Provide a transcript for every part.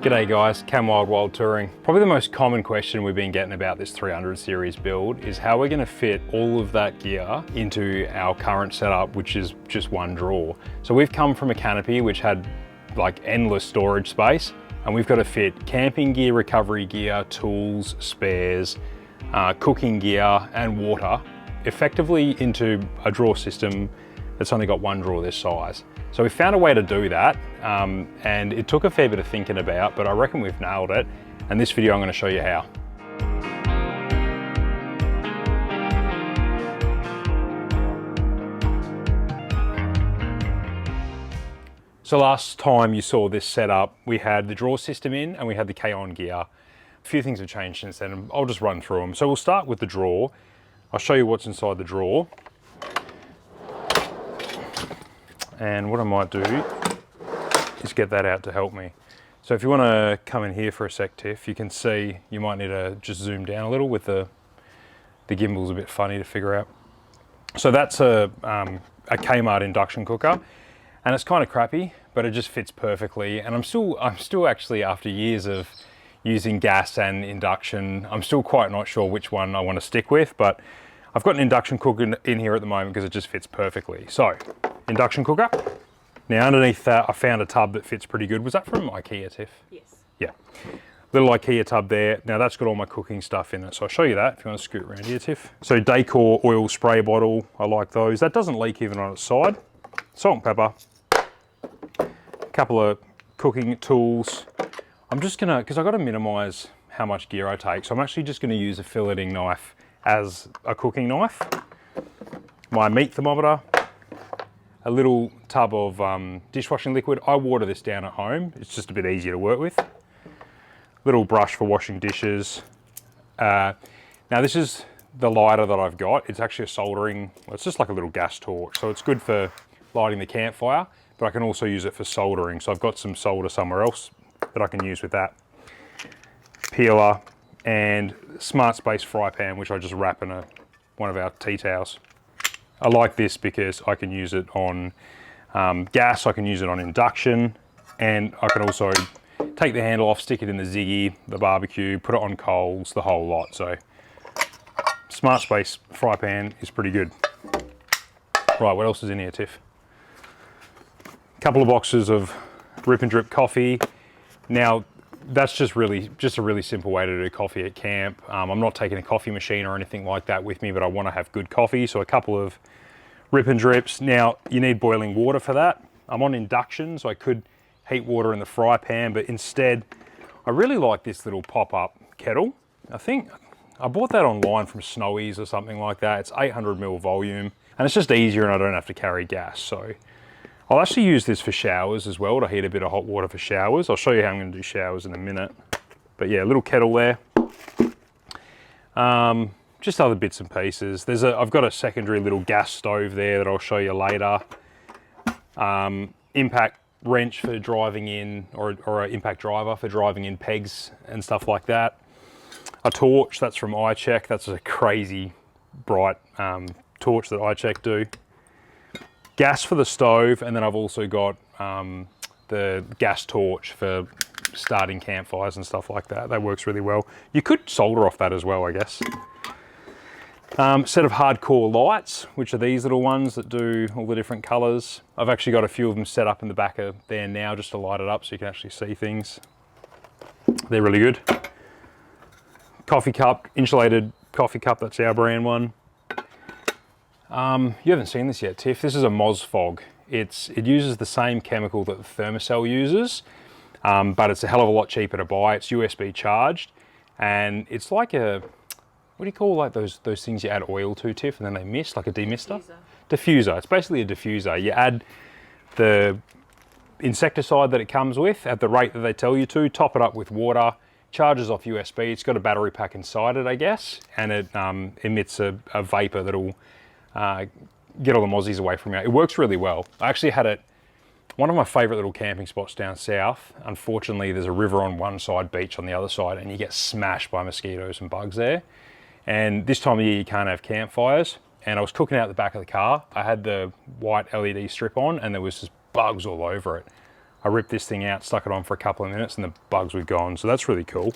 G'day guys, Cam Wild Touring. Probably the most common question we've been getting about this 300 series build is how we're going to fit all of that gear into our current setup, which is just one drawer. So we've come from a canopy which had like endless storage space, and we've got to fit camping gear, recovery gear, tools, spares, cooking gear and water effectively into a drawer system that's only got one drawer this size. So we found a way to do that, and it took a fair bit of thinking about, but I reckon we've nailed it. And this video, I'm going to show you how. So last time you saw this setup, we had the drawer system in and we had the Kaon Gear. A few things have changed since then, and I'll just run through them. So we'll start with the drawer. I'll show you what's inside the drawer. And what I might do is get that out to help me. So if you want to come in here for a sec, Tiff, you can see you might need to just zoom down a little with the gimbal's a bit funny to figure out. So that's a Kmart induction cooker, and it's kind of crappy, but it just fits perfectly. And I'm still actually, after years of using gas and induction, I'm still quite not sure which one I want to stick with, but I've got an induction cooker in here at the moment because it just fits perfectly. So, induction cooker. Now underneath that, I found a tub that fits pretty good. Was that from IKEA, Tiff? Yes. Yeah. Little IKEA tub there. Now that's got all my cooking stuff in it. So I'll show you that if you want to scoot around here, Tiff. So Decor oil spray bottle. I like those. That doesn't leak even on its side. Salt and pepper. A couple of cooking tools. I'm just gonna, because I've got to minimize how much gear I take. So I'm actually just gonna use a filleting knife as a cooking knife. My meat thermometer. A little tub of dishwashing liquid. I water this down at home. It's just a bit easier to work with. Little brush for washing dishes. Now this is the lighter that I've got. It's actually a soldering, well, it's just like a little gas torch. So it's good for lighting the campfire, but I can also use it for soldering. So I've got some solder somewhere else that I can use with that. Peeler and Smart Space fry pan, which I just wrap in one of our tea towels. I like this because I can use it on gas, I can use it on induction, and I can also take the handle off, stick it in the Ziggy, the barbecue, put it on coals, the whole lot. So Smart Space fry pan is pretty good. Right, what else is in here, Tiff? A couple of boxes of Rip and Drip coffee. Now, that's just a really simple way to do coffee at camp. I'm not taking a coffee machine or anything like that with me, but I want to have good coffee. So a couple of Rip and Drips. Now, you need boiling water for that. I'm on induction, so I could heat water in the fry pan, but instead, I really like this little pop-up kettle. I think I bought that online from Snowy's or something like that. It's 800 ml volume, and it's just easier and I don't have to carry gas. So I'll actually use this for showers as well, to heat a bit of hot water for showers. I'll show you how I'm going to do showers in a minute. But yeah, a little kettle there. Just other bits and pieces. I've got a secondary little gas stove there that I'll show you later. Impact wrench for driving in, or an impact driver for driving in pegs and stuff like that. A torch, that's from iCheck. That's a crazy bright torch that iCheck do. Gas for the stove, and then I've also got the gas torch for starting campfires and stuff like that. That works really well. You could solder off that as well, I guess. Set of hardcore lights, which are these little ones that do all the different colors. I've actually got a few of them set up in the back of there now just to light it up so you can actually see things. They're really good. Coffee cup, insulated coffee cup, that's our brand one. You haven't seen this yet, Tiff. This is a Mosfog. It uses the same chemical that the Thermacell uses, but it's a hell of a lot cheaper to buy. It's USB charged, and it's like a, what do you call like those things you add oil to, Tiff, and then they mist, like a demister? Diffuser. It's basically a diffuser. You add the insecticide that it comes with at the rate that they tell you to, top it up with water, charges off USB. It's got a battery pack inside it, I guess, and it emits a vapor that'll get all the mozzies away from you. It works really well. I actually had it, one of my favorite little camping spots down south. Unfortunately, there's a river on one side, beach on the other side, and you get smashed by mosquitoes and bugs there. And this time of year, you can't have campfires. And I was cooking out the back of the car. I had the white LED strip on, and there was just bugs all over it. I ripped this thing out, stuck it on for a couple of minutes, and the bugs were gone. So that's really cool.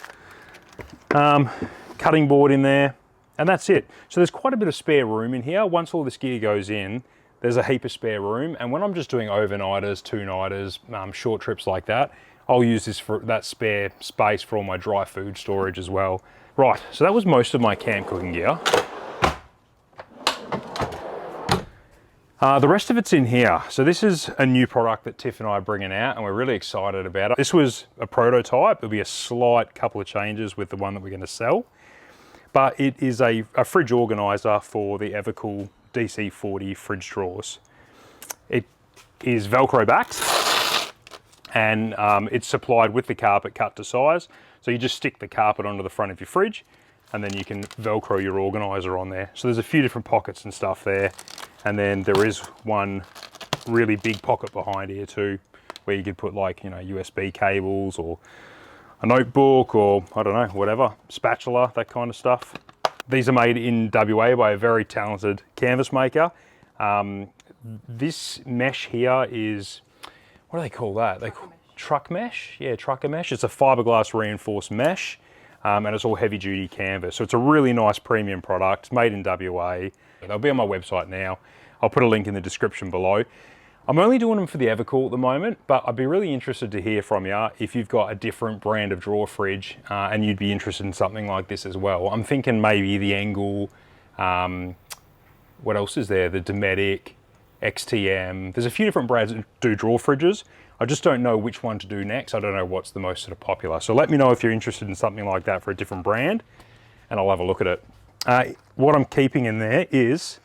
Cutting board in there, and that's it. So there's quite a bit of spare room in here. Once all this gear goes in, there's a heap of spare room. And when I'm just doing overnighters, two-nighters, short trips like that, I'll use this for that spare space for all my dry food storage as well. Right, so that was most of my camp cooking gear. The rest of it's in here. So this is a new product that Tiff and I are bringing out, and we're really excited about it. This was a prototype. There'll be a slight couple of changes with the one that we're going to sell. But it is a fridge organizer for the Evercool DC40 fridge drawers. It is Velcro backed, and it's supplied with the carpet cut to size. So you just stick the carpet onto the front of your fridge, and then you can Velcro your organizer on there. So there's a few different pockets and stuff there. And then there is one really big pocket behind here too, where you could put, like, you know, USB cables or a notebook or, I don't know, whatever, spatula, that kind of stuff. These are made in WA by a very talented canvas maker. This mesh here is, what do they call that? They call truck mesh? Yeah, trucker mesh. It's a fiberglass reinforced mesh, and it's all heavy duty canvas. So it's a really nice premium product. It's made in WA. They'll be on my website now. I'll put a link in the description below. I'm only doing them for the Evercool at the moment, but I'd be really interested to hear from you if you've got a different brand of drawer fridge and you'd be interested in something like this as well. I'm thinking maybe the Engel, what else is there? The Dometic, XTM. There's a few different brands that do drawer fridges. I just don't know which one to do next. I don't know what's the most sort of popular. So let me know if you're interested in something like that for a different brand, and I'll have a look at it. What I'm keeping in there is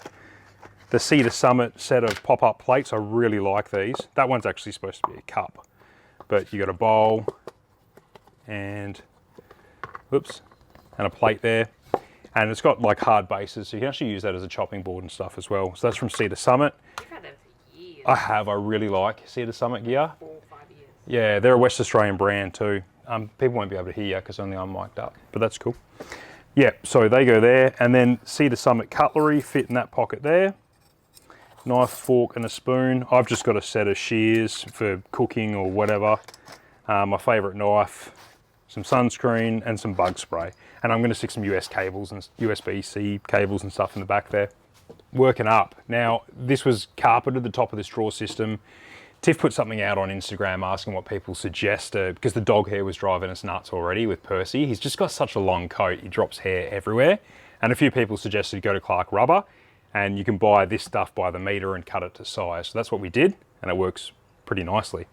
the Cedar Summit set of pop-up plates. I really like these. That one's actually supposed to be a cup, but you got a bowl and, whoops, and a plate there. And it's got like hard bases, so you can actually use that as a chopping board and stuff as well. So that's from Cedar Summit. You've had them for years. I have. I really like Cedar Summit gear. 4 or 5 years. Yeah, they're a West Australian brand too. People won't be able to hear you because only I'm mic'd up, but that's cool. Yeah, so they go there, and then Cedar Summit cutlery fit in that pocket there. Knife, fork, and a spoon. I've just got a set of shears for cooking or whatever. My favourite knife, some sunscreen, and some bug spray. And I'm going to stick some USB-C cables and stuff in the back there. Working up. Now, this was carpeted, the top of this drawer system. Tiff put something out on Instagram asking what people suggest, because the dog hair was driving us nuts already with Percy. He's just got such a long coat, he drops hair everywhere. And a few people suggested go to Clark Rubber, and you can buy this stuff by the meter and cut it to size. So that's what we did, and it works pretty nicely.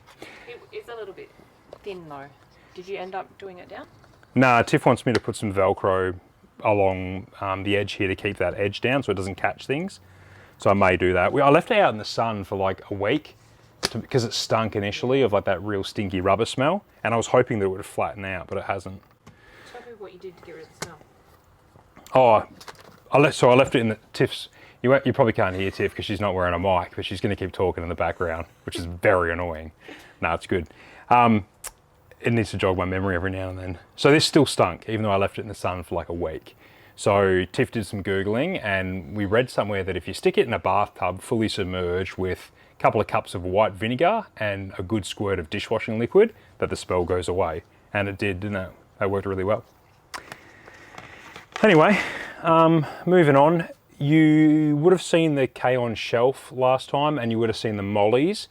It's a little bit thin though. Did you end up doing it down? Nah, Tiff wants me to put some Velcro along the edge here to keep that edge down so it doesn't catch things. So I may do that. I left it out in the sun for like a week because it stunk initially of like that real stinky rubber smell, and I was hoping that it would flatten out, but it hasn't. Tell me what you did to get rid of the smell. Oh, I left it in the Tiff's. You probably can't hear Tiff because she's not wearing a mic, but she's going to keep talking in the background, which is very annoying. No, it's good. It needs to jog my memory every now and then. So this still stunk, even though I left it in the sun for like a week. So Tiff did some Googling, and we read somewhere that if you stick it in a bathtub fully submerged with a couple of cups of white vinegar and a good squirt of dishwashing liquid, that the smell goes away. And it did, didn't it? That worked really well. Anyway, moving on. You would have seen the Kaon shelf last time, and you would have seen the mollies.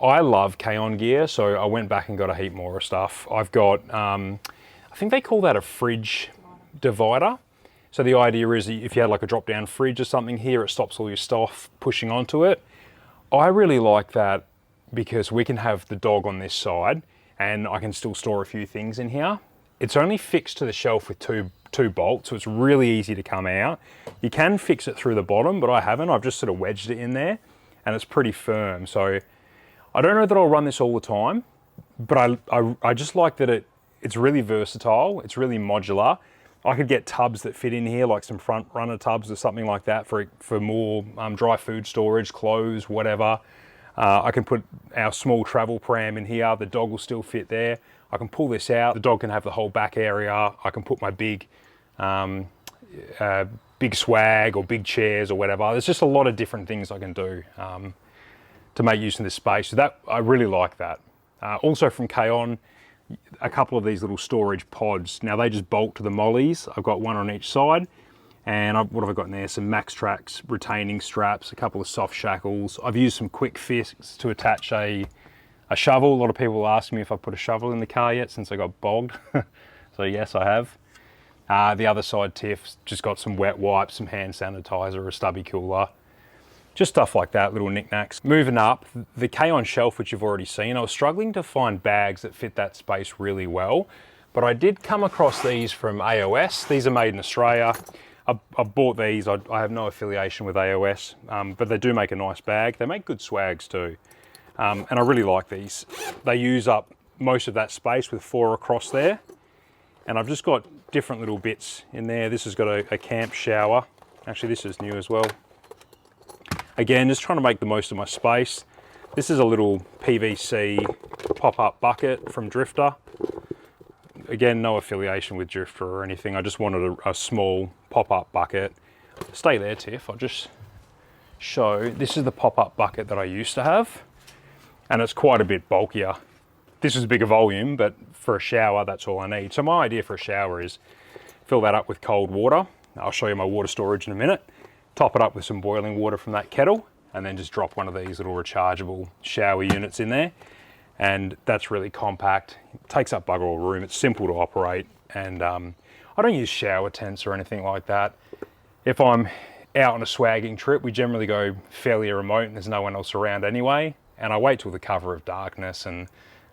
I love Kaon Gear, so I went back and got a heap more of stuff. I've got, I think they call that a fridge divider. So the idea is if you had like a drop-down fridge or something here, it stops all your stuff pushing onto it. I really like that because we can have the dog on this side, and I can still store a few things in here. It's only fixed to the shelf with two bolts, so it's really easy to come out. You can fix it through the bottom, but I haven't. I've just sort of wedged it in there, and it's pretty firm. So I don't know that I'll run this all the time, but I just like that it's really versatile. It's really modular. I could get tubs that fit in here, like some front runner tubs or something like that for more dry food storage, clothes, whatever. I can put our small travel pram in here. The dog will still fit there. I can pull this out. The dog can have the whole back area. I can put my big swag or big chairs or whatever. There's just a lot of different things I can do to make use of this space. So that I really like that. Also from Kaon, a couple of these little storage pods. Now they just bolt to the mollies. I've got one on each side. And what have I got in there? Some Max Tracks retaining straps, a couple of soft shackles. I've used some quick fix to attach a shovel. A lot of people ask me if I put a shovel in the car yet since I got bogged. So yes, I have. The other side, Tiff's just got some wet wipes, some hand sanitizer, a stubby cooler. Just stuff like that, little knickknacks. Moving up, the Kaon shelf, which you've already seen, I was struggling to find bags that fit that space really well, but I did come across these from AOS. These are made in Australia. I bought these. I have no affiliation with AOS, but they do make a nice bag. They make good swags too, and I really like these. They use up most of that space with 4 across there, and I've just got different little bits in there. This has got a camp shower. Actually, this is new as well. Again, just trying to make the most of my space. This is a little PVC pop-up bucket from Drifter. Again, no affiliation with Drifter or anything. I just wanted a small pop-up bucket. Stay there, Tiff. I'll just show. This is the pop-up bucket that I used to have, and it's quite a bit bulkier. This is a bigger volume, but for a shower, that's all I need. So my idea for a shower is fill that up with cold water. I'll show you my water storage in a minute. Top it up with some boiling water from that kettle, and then just drop one of these little rechargeable shower units in there. And that's really compact. It takes up bugger all room. It's simple to operate, and I don't use shower tents or anything like that. If I'm out on a swagging trip, we generally go fairly remote and there's no one else around anyway, and I wait till the cover of darkness, and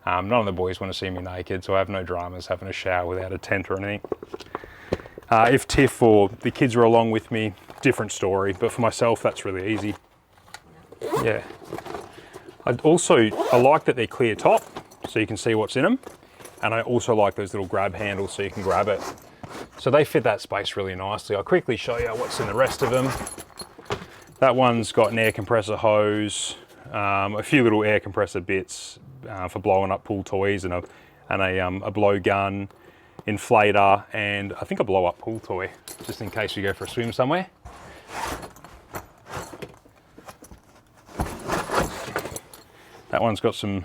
none of the boys want to see me naked, so I have no dramas having a shower without a tent or anything. If Tiff or the kids are along with me, different story, but for myself, that's really easy. Yeah. I like that they're clear top, so you can see what's in them. And I also like those little grab handles so you can grab it. So they fit that space really nicely. I'll quickly show you what's in the rest of them. That one's got an air compressor hose, a few little air compressor bits for blowing up pool toys, and a blow gun, inflator, and I think a blow up pool toy, just in case we go for a swim somewhere. That one's got some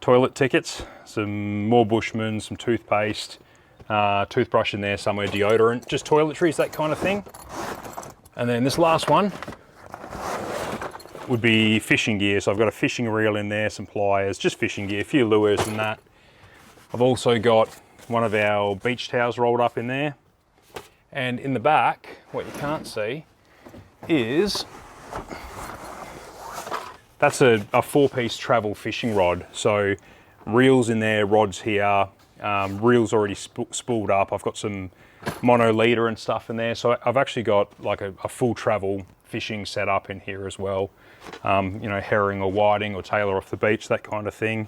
toilet tickets, some more Bushman, some toothpaste, toothbrush in there somewhere, deodorant, just toiletries, that kind of thing. And then this last one would be fishing gear. So I've got a fishing reel in there, some pliers, just fishing gear, a few lures and that. I've also got one of our beach towels rolled up in there. And in the back, what you can't see is that's a 4-piece travel fishing rod. So reels in there, rods here, reels already spooled up. I've got some mono leader and stuff in there. So I've actually got like a full travel fishing setup in here as well. You know, herring or whiting or tailor off the beach, that kind of thing.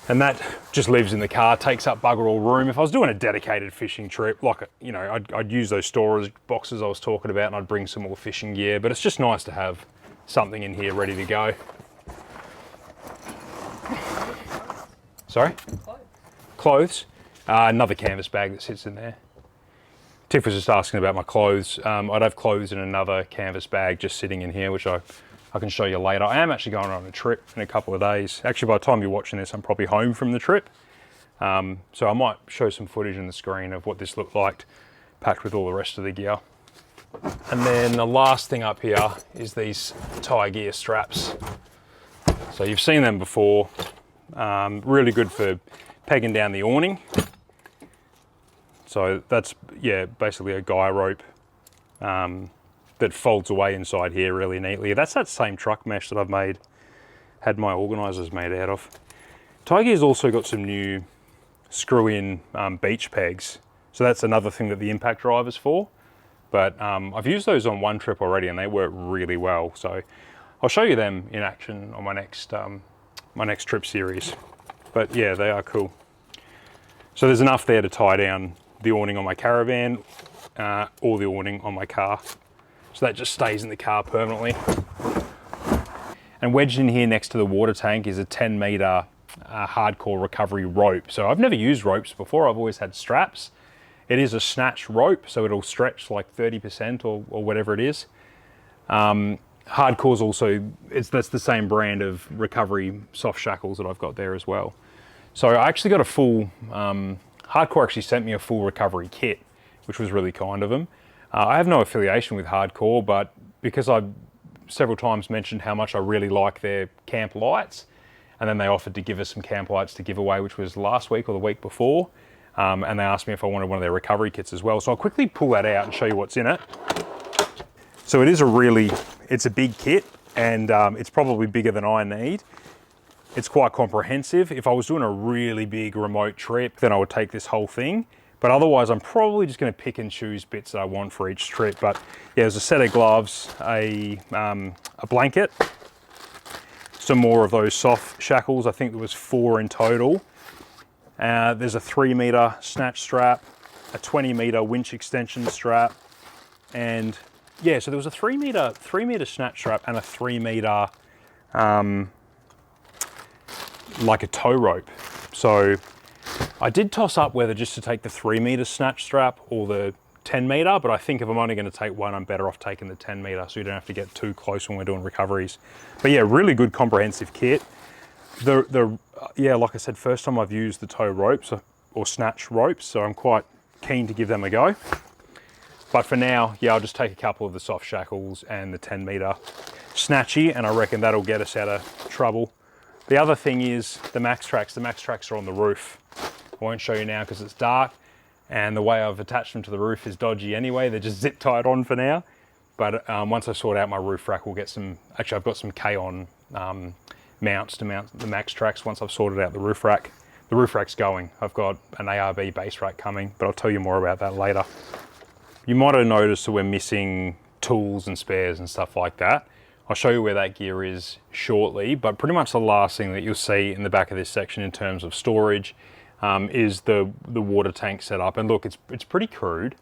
And that just lives in the car, takes up bugger all room. If I was doing a dedicated fishing trip, like, you know, I'd use those storage boxes I was talking about, and I'd bring some more fishing gear, but it's just nice to have something in here ready to go. Sorry? Clothes. Another canvas bag that sits in there. Tiff was just asking about my clothes. I'd have clothes in another canvas bag just sitting in here, which I can show you later. I am actually going on a trip in a couple of days. Actually, by the time you're watching this, I'm probably home from the trip. So I might show some footage on the screen of what this looked like, packed with all the rest of the gear. And then the last thing up here is these Kaon Gear straps. So you've seen them before. Really good for pegging down the awning. So that's, yeah, basically a guy rope that folds away inside here really neatly. That's that same truck mesh that I've had my organisers made out of. Kaon Gear's also got some new screw-in beach pegs. So that's another thing that the impact drive is for. But I've used those on one trip already and they work really well. So I'll show you them in action on my next trip series. But yeah, they are cool. So there's enough there to tie down the awning on my caravan or the awning on my car. So that just stays in the car permanently. And wedged in here next to the water tank is a 10-meter hardcore recovery rope. So I've never used ropes before, I've always had straps. It is a snatch rope, so it'll stretch like 30% or whatever it is. Hardcore's also, that's the same brand of recovery soft shackles that I've got there as well. So I actually got a full, Hardcore actually sent me a full recovery kit, which was really kind of them. I have no affiliation with Hardcore, but because I've several times mentioned how much I really like their camp lights, and then they offered to give us some camp lights to give away, which was last week or the week before, and they asked me if I wanted one of their recovery kits as well. So I'll quickly pull that out and show you what's in it. So it is it's a big kit, and it's probably bigger than I need. It's quite comprehensive. If I was doing a really big remote trip, then I would take this whole thing. But otherwise, I'm probably just going to pick and choose bits that I want for each trip. But yeah, there's a set of gloves, a blanket, some more of those soft shackles. I think there was 4 in total. There's a 3-meter snatch strap, a 20-meter winch extension strap, and yeah, so there was a 3-meter snatch strap and a 3-meter like a tow rope. So I did toss up whether just to take the 3-meter snatch strap or the 10-meter, but I think if I'm only going to take one, I'm better off taking the 10-meter, so you don't have to get too close when we're doing recoveries. But yeah, really good comprehensive kit. Yeah, like I said, first time I've used the tow ropes or snatch ropes, so I'm quite keen to give them a go. But for now, yeah, I'll just take a couple of the soft shackles and the 10-meter snatchy, and I reckon that'll get us out of trouble. The other thing is the Max Tracks. The Max Tracks are on the roof. I won't show you now because it's dark, and the way I've attached them to the roof is dodgy anyway. They're just zip tied on for now. But once I sort out my roof rack, we'll get some, actually I've got some Kaon mounts to mount the Max Tracks once I've sorted out the roof rack. The roof rack's going. I've got an ARB base rack coming, but I'll tell you more about that later. You might have noticed that we're missing tools and spares and stuff like that. I'll show you where that gear is shortly, but pretty much the last thing that you'll see in the back of this section in terms of storage is the water tank setup. And look, it's pretty crude,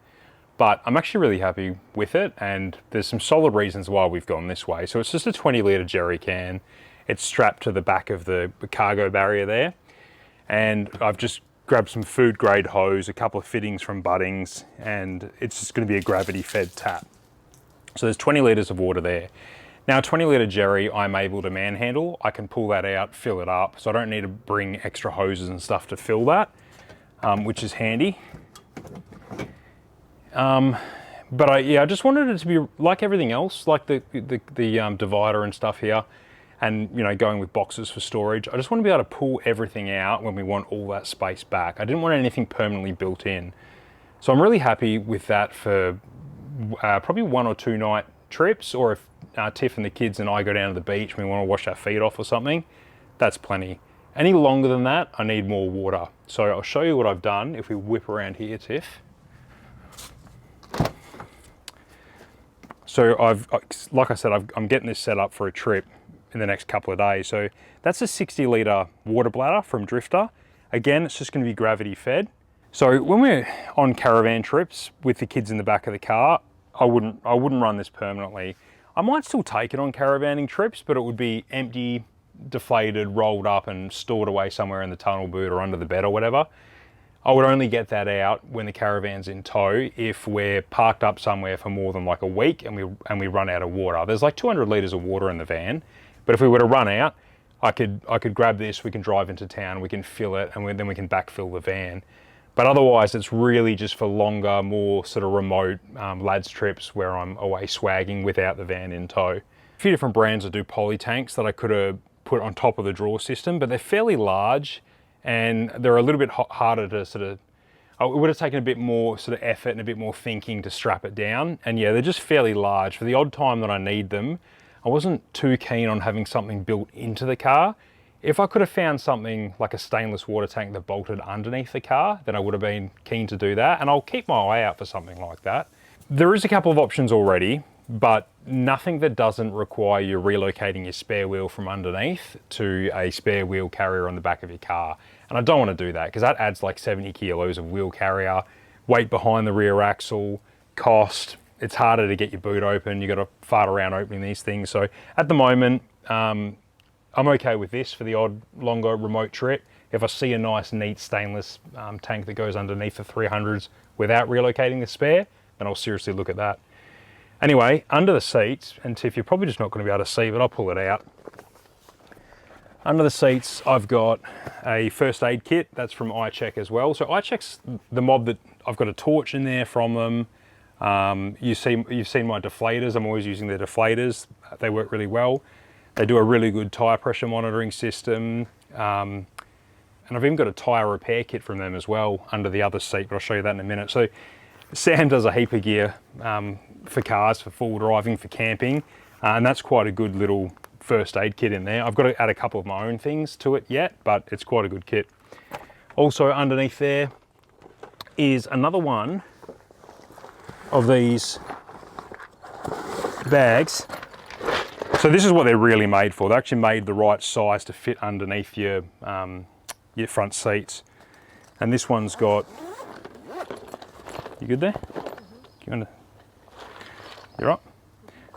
but I'm actually really happy with it, and there's some solid reasons why we've gone this way. So it's just a 20-litre jerry can. It's strapped to the back of the cargo barrier there, and I've just grabbed some food grade hose, a couple of fittings from Bunnings, and it's just going to be a gravity fed tap. So there's 20 litres of water there. Now, a 20-litre jerry, I'm able to manhandle. I can pull that out, fill it up, so I don't need to bring extra hoses and stuff to fill that, which is handy. But I just wanted it to be like everything else, like the divider and stuff here, and going with boxes for storage. I just want to be able to pull everything out when we want all that space back. I didn't want anything permanently built in. So I'm really happy with that for probably 1 or 2 night trips, or if Tiff and the kids and I go down to the beach and we want to wash our feet off or something, that's plenty. Any longer than that, I need more water. So I'll show you what I've done if we whip around here, Tiff. So like I said, I'm getting this set up for a trip in the next couple of days. So that's a 60-litre water bladder from Drifter. Again, it's just going to be gravity fed. So when we're on caravan trips with the kids in the back of the car, I wouldn't run this permanently. I might still take it on caravanning trips, but it would be empty, deflated, rolled up and stored away somewhere in the tunnel boot or under the bed or whatever. I would only get that out when the caravan's in tow if we're parked up somewhere for more than like a week and we run out of water. There's like 200 litres of water in the van, but if we were to run out, I could grab this, we can drive into town, we can fill it, and then we can backfill the van. But otherwise, it's really just for longer, more sort of remote lads trips where I'm away swagging without the van in tow. A few different brands that do poly tanks that I could have put on top of the drawer system, but they're fairly large and they're a little bit harder to sort of, it would have taken a bit more sort of effort and a bit more thinking to strap it down. And yeah, they're just fairly large. For the odd time that I need them, I wasn't too keen on having something built into the car. If I could have found something like a stainless water tank that bolted underneath the car, then I would have been keen to do that, and I'll keep my eye out for something like that. There is a couple of options already, but nothing that doesn't require you relocating your spare wheel from underneath to a spare wheel carrier on the back of your car. And I don't want to do that because that adds like 70 kilos of wheel carrier, weight behind the rear axle, cost. It's harder to get your boot open. You've got to fart around opening these things. So at the moment, I'm okay with this for the odd longer remote trip. If I see a nice neat stainless tank that goes underneath the 300s without relocating the spare, then I'll seriously look at that. Anyway, under the seats, and Tiff, you're probably just not going to be able to see, but I'll pull it out. Under the seats, I've got a first aid kit. That's from iCheck as well. So iCheck's the mob that I've got a torch in there from them. You've seen my deflators. I'm always using their deflators. They work really well. They do a really good tyre pressure monitoring system. And I've even got a tyre repair kit from them as well under the other seat, but I'll show you that in a minute. So Sam does a heap of gear for cars, for full driving, for camping, and that's quite a good little first aid kit in there. I've got to add a couple of my own things to it yet, but it's quite a good kit. Also underneath there is another one of these bags. So this is what they're really made for. They're actually made the right size to fit underneath your front seats. And this one's got, you good there? You're right.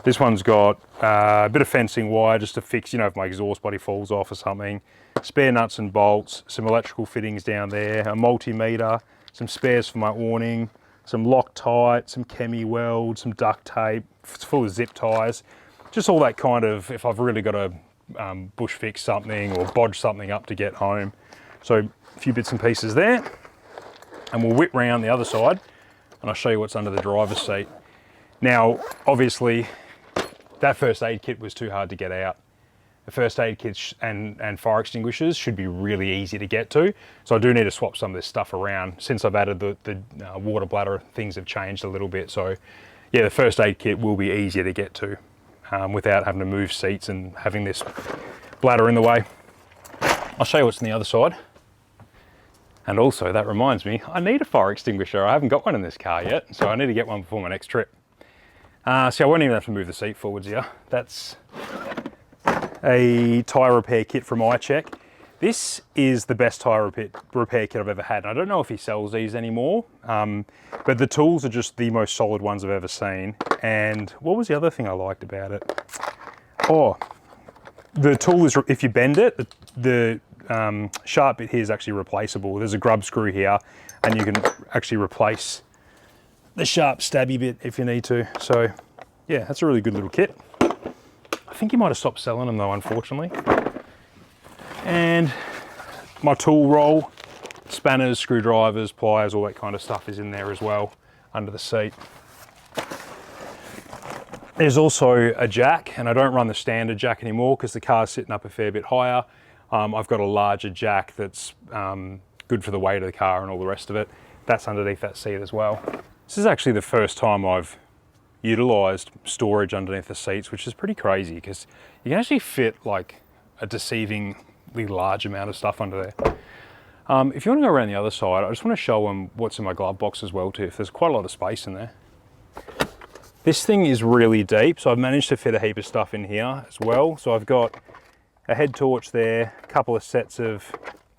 This one's got a bit of fencing wire just to fix, you know, if my exhaust body falls off or something. Spare nuts and bolts, some electrical fittings down there, a multimeter, some spares for my awning, some Loctite, some chemi weld, some duct tape. It's full of zip ties. Just all that kind of, if I've really got to bush fix something or bodge something up to get home. So a few bits and pieces there. And we'll whip round the other side and I'll show you what's under the driver's seat. Now, obviously, that first aid kit was too hard to get out. The first aid kits and fire extinguishers should be really easy to get to. So I do need to swap some of this stuff around. Since I've added the water bladder, things have changed a little bit. So yeah, the first aid kit will be easier to get to without having to move seats and having this bladder in the way. I'll show you what's on the other side. And also, that reminds me, I need a fire extinguisher. I haven't got one in this car yet, so I need to get one before my next trip. See, I won't even have to move the seat forwards here. That's a tyre repair kit from iCheck. This is the best tyre repair kit I've ever had. And I don't know if he sells these anymore, but the tools are just the most solid ones I've ever seen. And what was the other thing I liked about it? Oh, the tool is, if you bend it, the sharp bit here is actually replaceable. There's a grub screw here, and you can actually replace the sharp stabby bit if you need to. So yeah, that's a really good little kit. I think he might have stopped selling them though, unfortunately. And my tool roll, spanners, screwdrivers, pliers, all that kind of stuff is in there as well under the seat. There's also a jack, and I don't run the standard jack anymore because the car's sitting up a fair bit higher. I've got a larger jack that's good for the weight of the car and all the rest of it. That's underneath that seat as well. This is actually the first time I've utilised storage underneath the seats, which is pretty crazy because you can actually fit like a deceivingly large amount of stuff under there. If you want to go around the other side, I just want to show them what's in my glove box as well, Tiff. There's quite a lot of space in there. This thing is really deep, so I've managed to fit a heap of stuff in here as well. So I've got a head torch there, a couple of sets of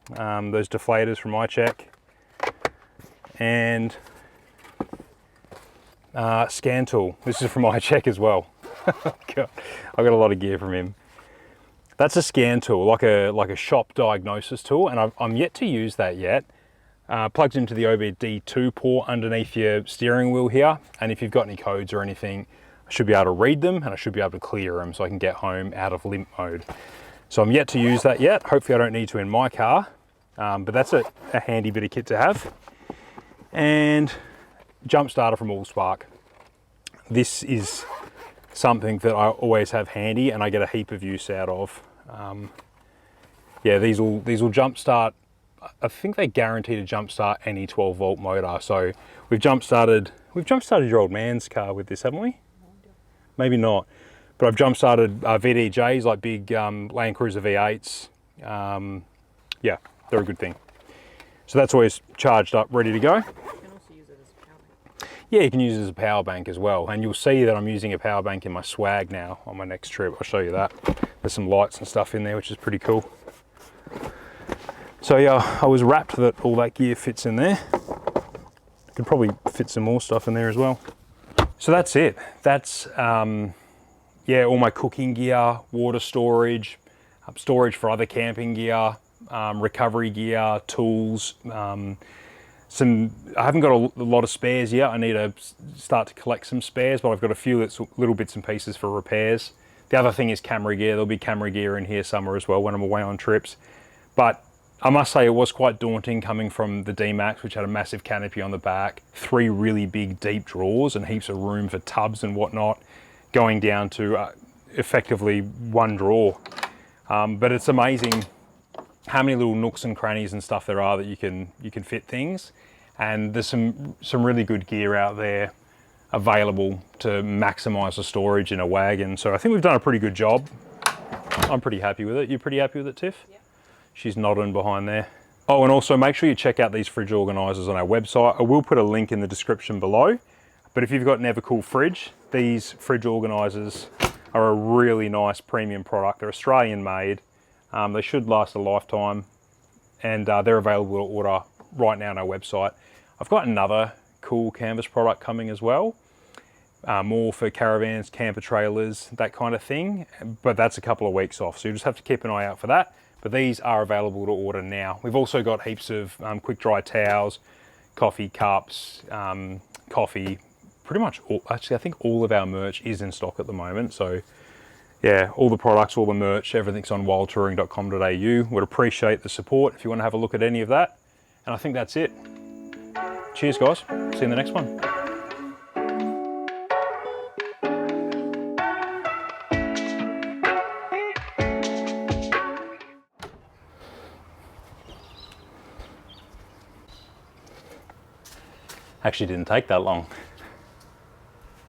those deflators from iCheck, and scan tool. This is from iCheck as well. God, I've got a lot of gear from him. That's a scan tool, like a shop diagnosis tool, and I'm yet to use that yet. Plugs into the OBD2 port underneath your steering wheel here, and if you've got any codes or anything, I should be able to read them and I should be able to clear them so I can get home out of limp mode. So I'm yet to use that yet. Hopefully I don't need to in my car, but that's a handy bit of kit to have. And jump starter from Allspark. This is something that I always have handy and I get a heap of use out of. Yeah, these will jump start. I think they guarantee to jump start any 12 volt motor. So we've jump started your old man's car with this, haven't we? Maybe not. But I've jump started VDJs, like big Land Cruiser V8s. Yeah, they're a good thing. So that's always charged up, ready to go. You can also use it as a power bank. Yeah, you can use it as a power bank as well. And you'll see that I'm using a power bank in my swag now on my next trip. I'll show you that. There's some lights and stuff in there, which is pretty cool. So yeah, I was rapt that all that gear fits in there. Could probably fit some more stuff in there as well. So that's it. That's, yeah, all my cooking gear, water storage, storage for other camping gear, recovery gear, tools, I haven't got a lot of spares yet. I need to start to collect some spares, but I've got a few little bits and pieces for repairs. The other thing is camera gear. There'll be camera gear in here somewhere as well when I'm away on trips. But I must say it was quite daunting coming from the D-Max, which had a massive canopy on the back, 3 really big deep drawers and heaps of room for tubs and whatnot, going down to effectively 1 drawer. But it's amazing how many little nooks and crannies and stuff there are that you can fit things. And there's some really good gear out there available to maximize the storage in a wagon. So I think we've done a pretty good job. I'm pretty happy with it. You pretty happy with it, Tiff? Yep. She's nodding behind there. Oh, and also make sure you check out these fridge organizers on our website. I will put a link in the description below. But if you've got an Evercool fridge, these fridge organizers are a really nice premium product. They're Australian made. They should last a lifetime, and they're available to order right now on our website. I've got another cool canvas product coming as well, more for caravans, camper trailers, that kind of thing, but that's a couple of weeks off, so you just have to keep an eye out for that. But these are available to order now. We've also got heaps of quick dry towels, coffee cups, coffee, pretty much all, actually I think all of our merch is in stock at the moment. So yeah, all the products, all the merch, everything's on wildtouring.com.au. Would appreciate the support if you want to have a look at any of that. And I think that's it. Cheers guys, see you in the next one. Actually didn't take that long.